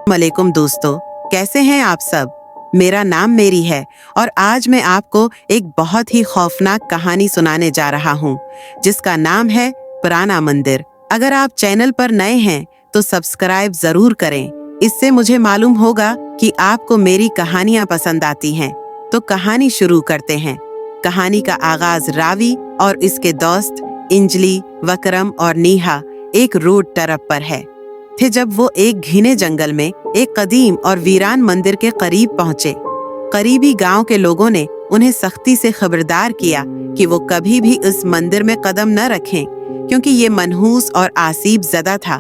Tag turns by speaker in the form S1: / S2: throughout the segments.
S1: वालेकुम दोस्तों, कैसे हैं आप सब? मेरा नाम मेरी है और आज मैं आपको एक बहुत ही खौफनाक कहानी सुनाने जा रहा हूँ, जिसका नाम है पुराना मंदिर। अगर आप चैनल पर नए हैं तो सब्सक्राइब जरूर करें। इससे मुझे मालूम होगा कि आपको मेरी कहानियाँ पसंद आती हैं। तो कहानी शुरू करते हैं। कहानी का आगाज रावी और इसके दोस्त इंजली, वकरम और नीहा एक रोड ट्रिप पर है थे जब वो एक घने जंगल में एक कदीम और वीरान मंदिर के करीब पहुंचे। करीबी गांव के लोगों ने उन्हें सख्ती से खबरदार किया कि वो कभी भी इस मंदिर में कदम न रखें, क्योंकि ये मनहूस और आसीब ज़दा था।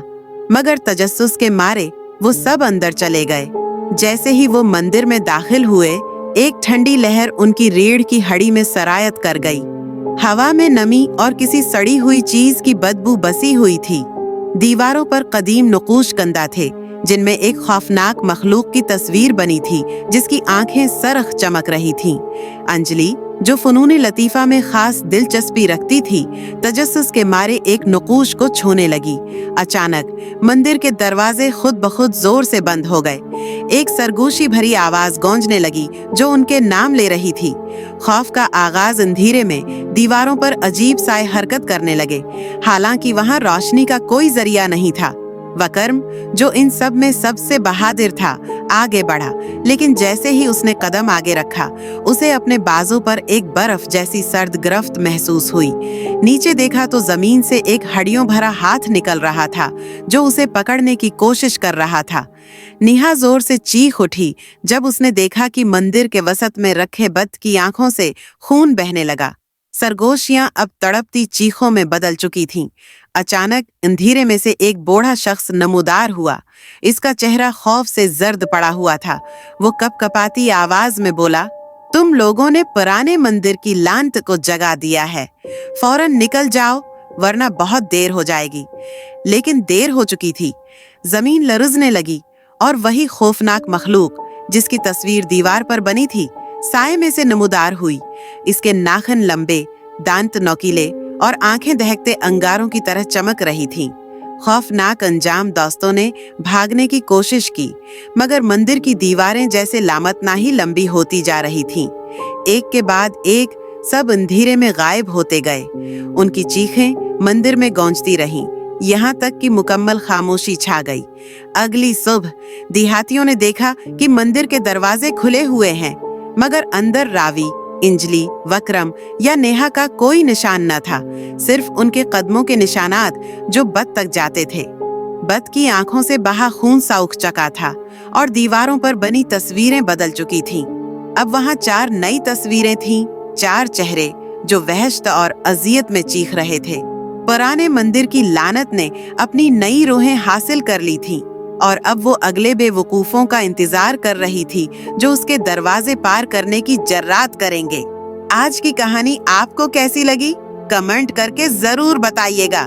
S1: मगर तजस्सुस के मारे वो सब अंदर चले गए। जैसे ही वो मंदिर में दाखिल हुए, एक ठंडी लहर उनकी रीढ़ की हड्डी में सरायत कर गई। हवा में नमी और किसी सड़ी हुई चीज की बदबू बसी हुई थी। दीवारों पर कदीम नक़ूश कंदा थे, जिनमें एक खौफनाक मखलूक की तस्वीर बनी थी, जिसकी आंखें सरख चमक रही थीं। अंजलि, जो फ़नून लतीफ़ा में खास दिलचस्पी रखती थी, तजस्सुस के मारे एक नक़ूश को छूने लगी। अचानक मंदिर के दरवाजे खुद ब खुद जोर से बंद हो गए। एक सरगोशी भरी आवाज गूंजने लगी जो उनके नाम ले रही थी। खौफ का आगाज अंधेरे में दीवारों पर अजीब साए हरकत करने लगे, हालांकि वहां रोशनी का कोई जरिया नहीं था। वकर्म, जो इन सब में सबसे बहादुर था, आगे बढ़ा, लेकिन जैसे ही उसने कदम आगे रखा, उसे अपने बाजू पर एक बर्फ जैसी सर्द गिरफ्त महसूस हुई। नीचे देखा तो जमीन से एक हड्डियों भरा हाथ निकल रहा था, जो उसे पकड़ने की कोशिश कर रहा था। निहा जोर से चीख उठी जब उसने देखा कि मंदिर के वसत में रखे बत की आंखों से खून बहने लगा। सरगोशियां अब तड़पती चीखों में बदल चुकी थीं। अचानक अंधेरे में से एक बूढ़ा शख्स नमूदार हुआ। इसका चेहरा खौफ से जर्द पड़ा हुआ था। वो कपकपाती आवाज में बोला, तुम लोगों ने पुराने मंदिर की लानत को जगा दिया है। फौरन निकल जाओ, वरना बहुत देर हो जाएगी। लेकिन देर हो चुकी थी। जमीन लरजने लगी और वही खौफनाक मखलूक, जिसकी तस्वीर दीवार पर बनी थी, साए में से नमूदार हुई। इसके नाखून लंबे, दांत नोकीले और आंखें दहकते अंगारों की तरह चमक रही थीं। खौफनाक अंजाम दोस्तों ने भागने की कोशिश की, मगर मंदिर की दीवारें जैसे लामतनाही लंबी होती जा रही थीं। एक के बाद एक सब अंधेरे में गायब होते गए। उनकी चीखें मंदिर में गूंजती रहीं, यहाँ तक कि मुकम्मल खामोशी छा गई। अगली सुबह देहातियों ने देखा कि मंदिर के दरवाजे खुले हुए हैं, मगर अंदर रावी, इंजली, वकरम या नेहा का कोई निशान न था। सिर्फ उनके कदमों के निशानात जो बत तक जाते थे। बत की आंखों से बहा खून सा उठ चुका था और दीवारों पर बनी तस्वीरें बदल चुकी थीं। अब वहां 4 नई तस्वीरें थीं, 4 चेहरे जो वहशत और अजियत में चीख रहे थे। पुराने मंदिर की लानत ने अपनी नई रूहें हासिल कर ली थीं और अब वो अगले बेवकूफों का इंतजार कर रही थी, जो उसके दरवाजे पार करने की जर्रात करेंगे। आज की कहानी आपको कैसी लगी? कमेंट करके जरूर बताइएगा।